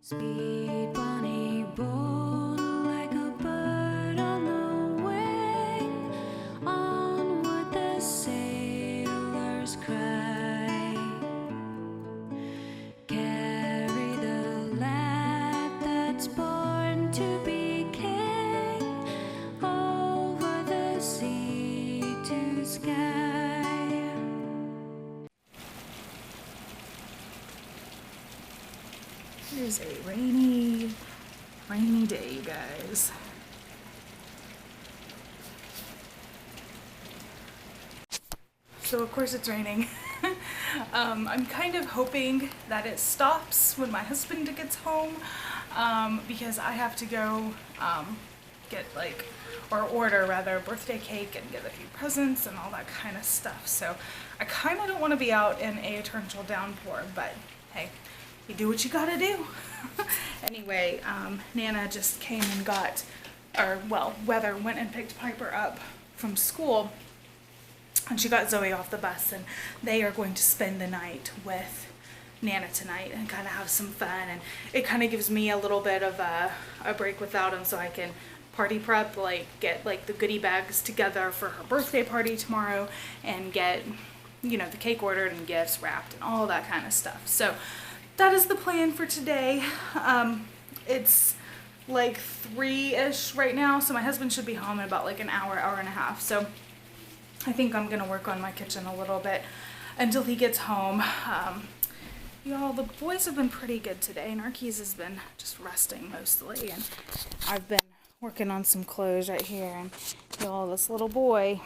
Sweet bunny born like a bird on the wing, onward the sailors cry. Carry the lad that's born to be king, over the sea to sky. It is a rainy day, you guys. So of course it's raining. I'm kind of hoping that it stops when my husband gets home, because I have to go get order a birthday cake and get a few presents and all that kind of stuff. So I kind of don't want to be out in a torrential downpour, but hey, you do what you gotta do. Anyway, Nana just came and Weather went and picked Piper up from school, and she got Zoe off the bus, and they are going to spend the night with Nana tonight and kind of have some fun, and it kind of gives me a little bit of a break without him, so I can party prep, get the goodie bags together for her birthday party tomorrow, and get, the cake ordered and gifts wrapped and all that kind of stuff. So that is the plan for today. It's like 3-ish right now, so my husband should be home in about an hour and a half. So I think I'm gonna work on my kitchen a little bit until he gets home. Y'all, the boys have been pretty good today. Narkees has been just resting mostly, and I've been working on some clothes right here. And y'all, this little boy,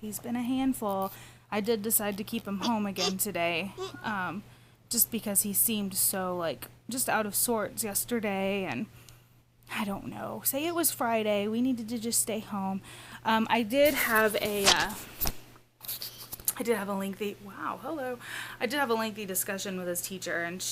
he's been a handful. I did decide to keep him home again today, just because he seemed so just out of sorts yesterday, and I don't know. Say it was Friday, we needed to just stay home. I did have a lengthy discussion with his teacher, and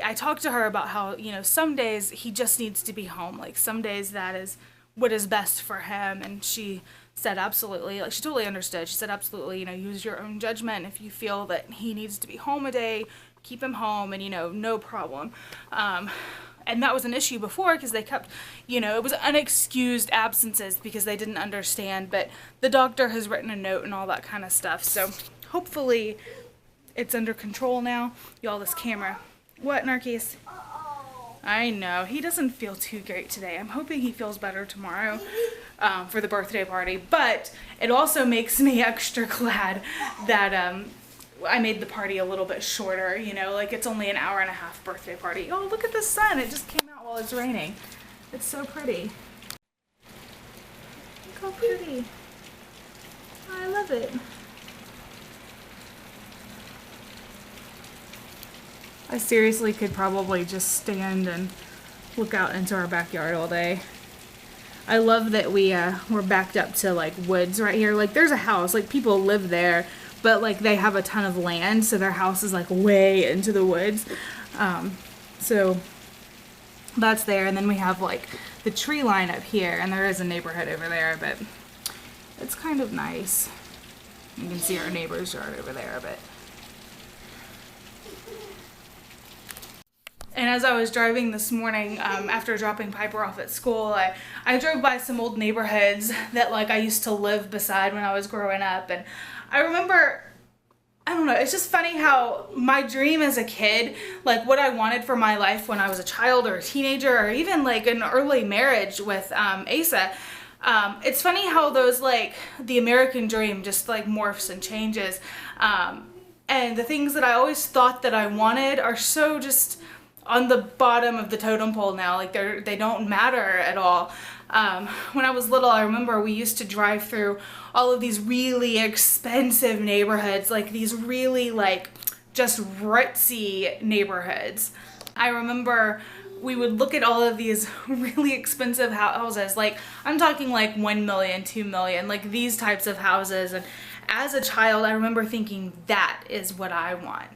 I talked to her about how, some days he just needs to be home. Some days that is what is best for him, and she said absolutely, she totally understood. She said absolutely, use your own judgment. If you feel that he needs to be home a day, keep him home, and no problem. And that was an issue before, because they kept, it was unexcused absences because they didn't understand, but the doctor has written a note and all that kind of stuff. So hopefully it's under control now. Y'all, this camera. What, Narkees? I know, he doesn't feel too great today. I'm hoping he feels better tomorrow for the birthday party, but it also makes me extra glad that I made the party a little bit shorter, it's only an hour and a half birthday party. Oh, look at the sun, it just came out while it's raining. It's so pretty. Look how pretty. I love it. I seriously could probably just stand and look out into our backyard all day. I love that we're backed up to woods right here. There's a house, people live there, but they have a ton of land, so their house is way into the woods. So that's there, and then we have the tree line up here, and there is a neighborhood over there, but it's kind of nice. You can see our neighbor's yard over there, but. And as I was driving this morning, after dropping Piper off at school, I drove by some old neighborhoods that I used to live beside when I was growing up. And I remember, I don't know, it's just funny how my dream as a kid, what I wanted for my life when I was a child or a teenager, or even an early marriage with Asa, it's funny how those the American dream just morphs and changes. And the things that I always thought that I wanted are so just on the bottom of the totem pole now. They don't matter at all. When I was little, I remember we used to drive through all of these really expensive neighborhoods, these really just ritzy neighborhoods. I remember we would look at all of these really expensive houses, I'm talking $1 million, $2 million, these types of houses. And as a child, I remember thinking, that is what I want.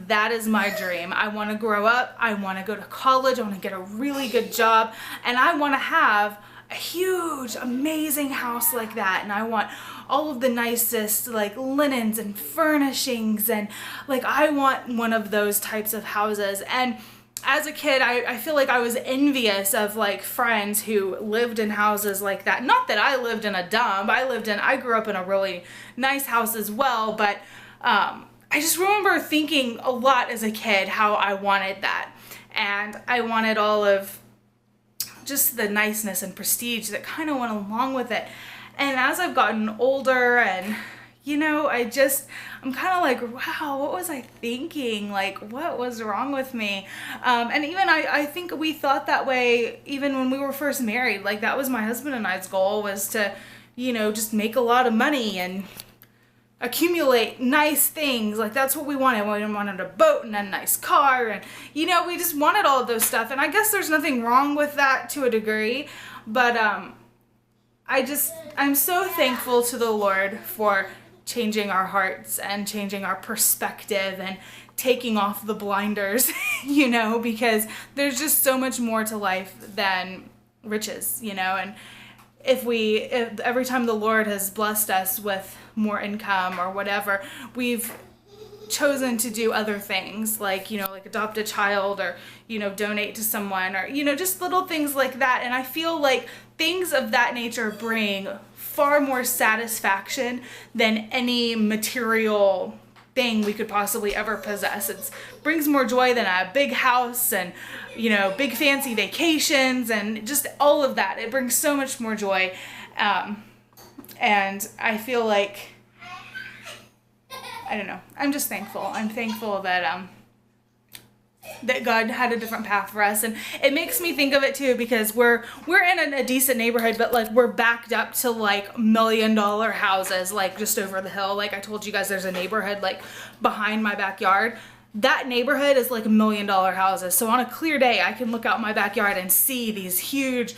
That is my dream. I want to grow up, I want to go to college, I want to get a really good job, and I want to have a huge, amazing house like that, and I want all of the nicest like linens and furnishings, and like I want one of those types of houses. And as a kid, I feel like I was envious of like friends who lived in houses like that. Not that I lived in a dump. I grew up in a really nice house as well, but I just remember thinking a lot as a kid how I wanted that. And I wanted all of just the niceness and prestige that kind of went along with it. And as I've gotten older, and you know, I'm kind of like, wow, what was I thinking? Like, what was wrong with me? And even I think we thought that way even when we were first married. Like, that was my husband and I's goal, was to, you know, just make a lot of money and accumulate nice things. Like, that's what we wanted. We wanted a boat and a nice car, and you know, we just wanted all of those stuff. And I guess there's nothing wrong with that to a degree, but I'm so thankful to the Lord for changing our hearts and changing our perspective and taking off the blinders, you know, because there's just so much more to life than riches, you know. And if every time the Lord has blessed us with more income or whatever, we've chosen to do other things, like, you know, like adopt a child, or, you know, donate to someone, or, you know, just little things like that. And I feel like things of that nature bring far more satisfaction than any material thing we could possibly ever possess. It brings more joy than a big house and, you know, big fancy vacations and just all of that. It brings so much more joy. And I feel like, I don't know, I'm just thankful. I'm thankful that that God had a different path for us. And it makes me think of it too, because we're in a decent neighborhood, but like we're backed up to like $1 million houses, like just over the hill. Like I told you guys, there's a neighborhood like behind my backyard. That neighborhood is like $1 million houses. So on a clear day, I can look out my backyard and see these huge,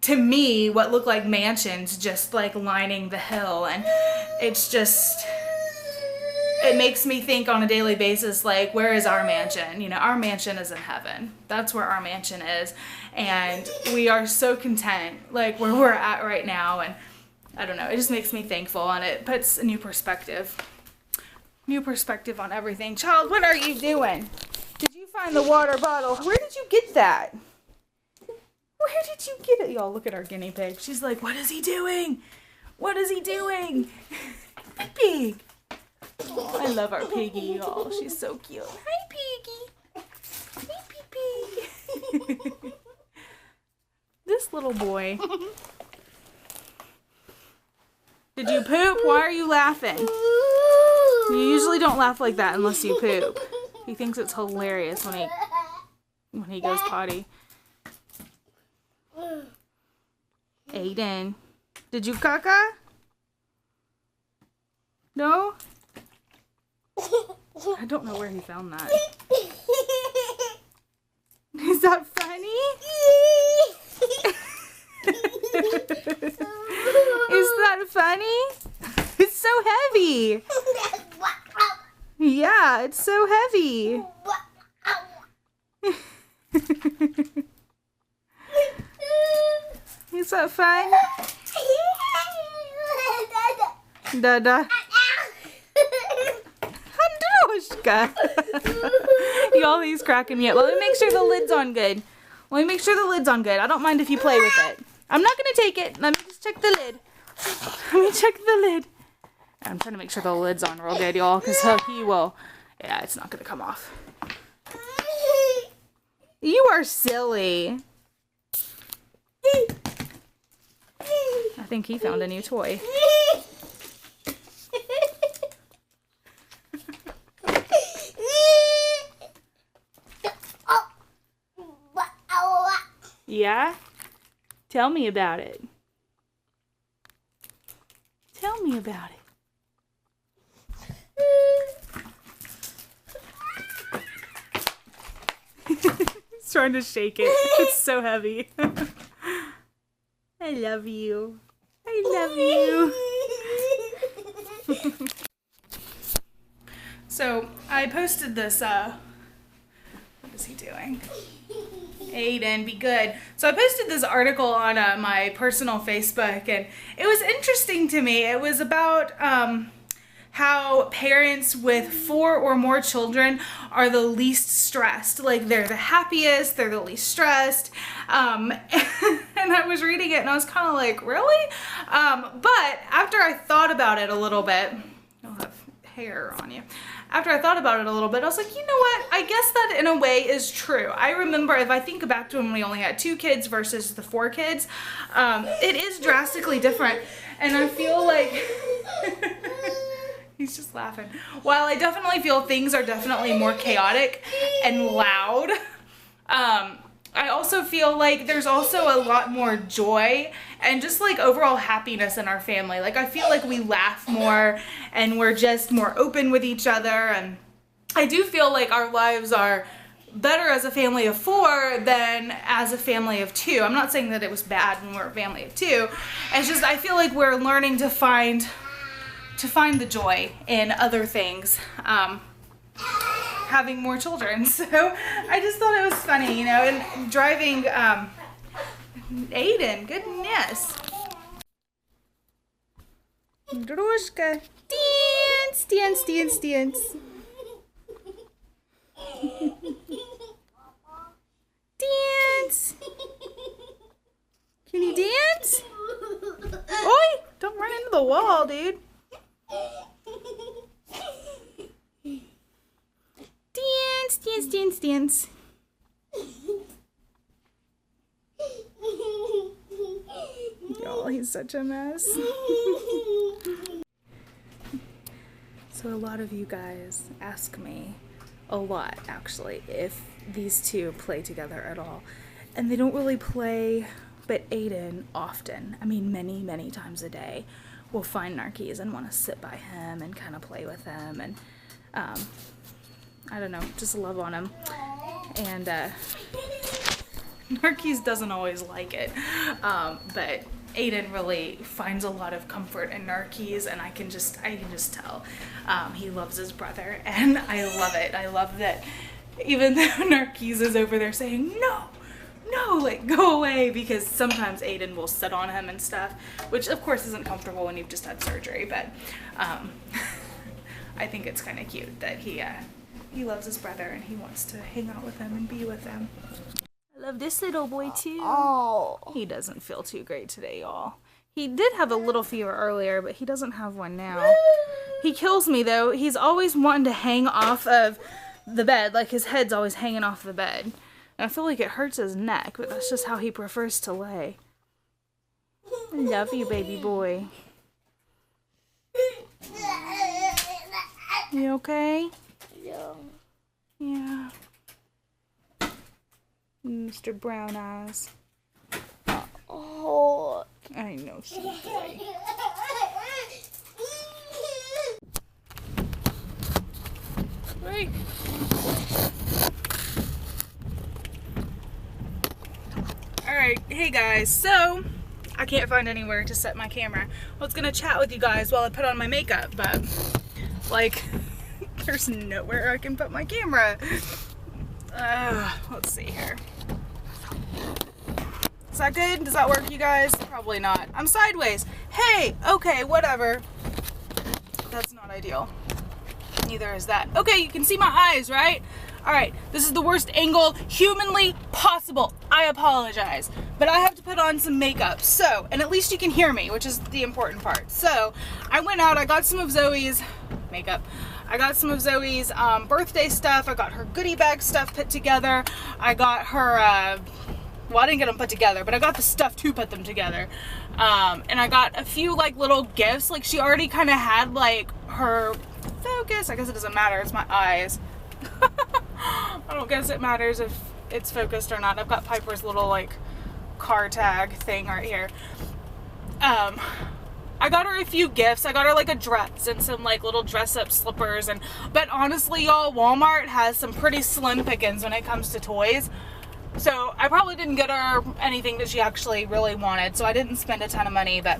to me, what look like mansions just like lining the hill. And it's just, it makes me think on a daily basis, like, where is our mansion? You know, our mansion is in heaven. That's where our mansion is. And we are so content, like, where we're at right now. And I don't know, it just makes me thankful, and it puts a new perspective on everything. Child, what are you doing? Did you find the water bottle? Where did you get that? Where did you get it? Y'all, look at our guinea pig. She's like, what is he doing? What is he doing? Pig. Oh, I love our piggy, y'all. She's so cute. Hi, piggy. Hi, pee-pee. This little boy. Did you poop? Why are you laughing? You usually don't laugh like that unless you poop. He thinks it's hilarious when he goes potty. Aiden, did you caca? No? I don't know where he found that. Is that funny? Is that funny? It's so heavy. Yeah, it's so heavy. Is that fun? Dada. Androshka. Y'all, he's cracking me up. Let me make sure the lid's on good. I don't mind if you play with it. I'm not going to take it. Let me just check the lid. I'm trying to make sure the lid's on real good, y'all, because he will. Yeah, it's not going to come off. You are silly. I think he found a new toy. Yeah? Tell me about it. Tell me about it. He's trying to shake it. It's so heavy. I love you. So I posted this, what is he doing? Aiden, be good. So I posted this article on my personal Facebook, and it was interesting to me. It was about how parents with 4 or more children are the least stressed. Like, they're the happiest, they're the least stressed. And I was reading it and I was kind of like, really? But after I thought about it a little bit, you'll have hair on you. After I thought about it a little bit, I was like, you know what? I guess that in a way is true. I remember, if I think back to when we only had 2 kids versus the 4 kids, it is drastically different. And I feel like... He's just laughing. While I definitely feel things are definitely more chaotic and loud, I also feel like there's also a lot more joy and just like overall happiness in our family. Like, I feel like we laugh more and we're just more open with each other, and I do feel like our lives are better as a family of 4 than as a family of 2. I'm not saying that it was bad when we were a family of 2. It's just I feel like we're learning to find the joy in other things, having more children. So I just thought it was funny, you know, and driving, Aiden, goodness. Drushka, dance, dance, dance, dance. Dance. Can you dance? Oi, don't run into the wall, dude. Dance, dance, dance, dance. Y'all, he's such a mess. So a lot of you guys ask me a lot, actually, if these 2 play together at all. And they don't really play, but Aiden often, I mean many, many times a day, will find Narkis and want to sit by him and kind of play with him, and I don't know, just love on him. And Narkis doesn't always like it, but Aiden really finds a lot of comfort in Narkis, and I can just tell he loves his brother, and I love it. I love that even though Narkis is over there saying no, like, go away, because sometimes Aiden will sit on him and stuff, which of course isn't comfortable when you've just had surgery, but I think it's kind of cute that he loves his brother and he wants to hang out with him and be with him. I love this little boy too. Oh. He doesn't feel too great today, y'all. He did have a little fever earlier, but he doesn't have one now. He kills me though. He's always wanting to hang off of the bed, like his head's always hanging off the bed. I feel like it hurts his neck, but that's just how he prefers to lay. I love you, baby boy. You okay? Yeah. Yeah. Mr. Brown Eyes. Oh. I know, sweet boy. Wait. Alright, hey guys, so I can't find anywhere to set my camera. I was gonna chat with you guys while I put on my makeup, but like, there's nowhere I can put my camera. Let's see here. Is that good? Does that work, you guys? Probably not. I'm sideways. Hey, okay, whatever. That's not ideal. Neither is that. Okay, you can see my eyes, right? Alright, this is the worst angle humanly possible. I apologize. But I have to put on some makeup. So, and at least you can hear me, which is the important part. So, I went out, I got some of Zoe's makeup. I got some of Zoe's birthday stuff. I got her goodie bag stuff put together. I got her, well, I didn't get them put together, but I got the stuff to put them together. And I got a few like little gifts. Like, she already kind of had like her focus. I guess it doesn't matter. It's my eyes. I don't guess it matters if it's focused or not. I've got Piper's little like car tag thing right here. I got her a few gifts. I got her like a dress and some like little dress up slippers, but honestly, y'all, Walmart has some pretty slim pickings when it comes to toys. So I probably didn't get her anything that she actually really wanted, so I didn't spend a ton of money, but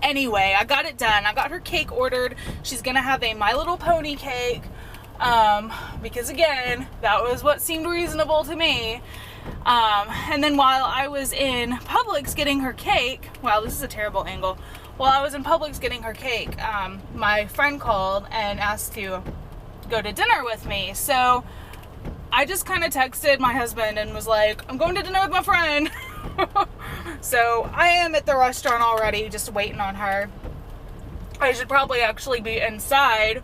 anyway, I got it done. I got her cake ordered. She's gonna have a My Little Pony cake, because again, that was what seemed reasonable to me. And then while I was in Publix getting her cake, wow, this is a terrible angle. While I was in Publix getting her cake, my friend called and asked to go to dinner with me. So I just kind of texted my husband and was like, I'm going to dinner with my friend. So I am at the restaurant already, just waiting on her. I should probably actually be inside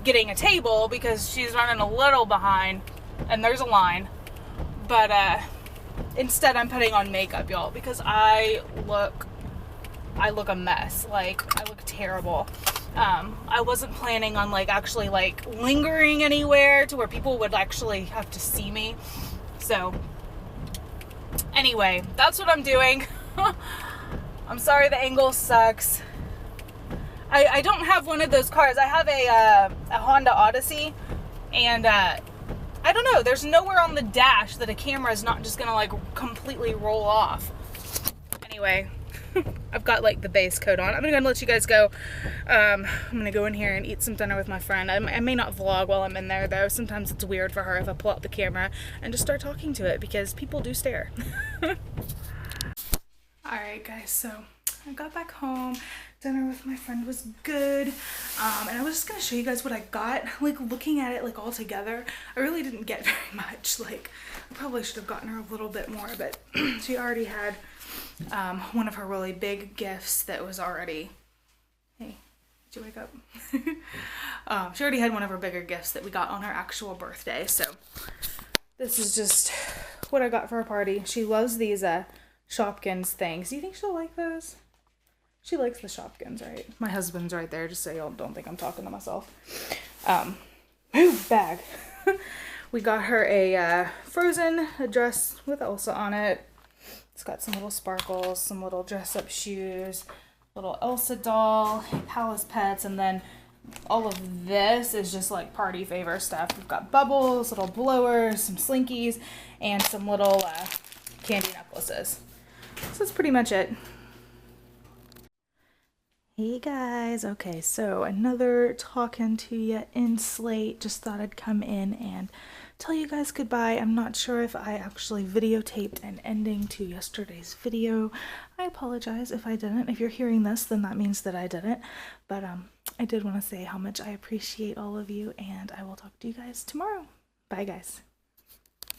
getting a table because she's running a little behind and there's a line. But instead I'm putting on makeup, y'all, because I look a mess. Like, I look terrible. I wasn't planning on like actually like lingering anywhere to where people would actually have to see me. So anyway, that's what I'm doing. I'm sorry the angle sucks. I don't have one of those cars. I have a Honda Odyssey, and I don't know, there's nowhere on the dash that a camera is not just gonna like completely roll off. Anyway, I've got like the base coat on. I'm gonna let you guys go. I'm gonna go in here and eat some dinner with my friend. I may not vlog while I'm in there though. Sometimes it's weird for her if I pull out the camera and just start talking to it because people do stare. Alright guys, so I got back home. Dinner with my friend was good, and I was just gonna show you guys what I got. Like, looking at it like all together, I really didn't get very much. Like, I probably should have gotten her a little bit more, but she already had one of her really big gifts that was already, hey, did you wake up? She already had one of her bigger gifts that we got on her actual birthday. So this is just what I got for her party. She loves these Shopkins things. Do you think she'll like those? She likes the Shopkins, right? My husband's right there, just so y'all don't think I'm talking to myself. Bag. We got her a Frozen dress with Elsa on it. It's got some little sparkles, some little dress-up shoes, little Elsa doll, Palace pets, and then all of this is just like party favor stuff. We've got bubbles, little blowers, some slinkies, and some little candy necklaces. So that's pretty much it. Hey guys, okay, so another talking to you in Slate. Just thought I'd come in and tell you guys goodbye. I'm not sure if I actually videotaped an ending to yesterday's video. I apologize if I didn't. If you're hearing this, then that means that I didn't. But I did want to say how much I appreciate all of you, and I will talk to you guys tomorrow. Bye guys.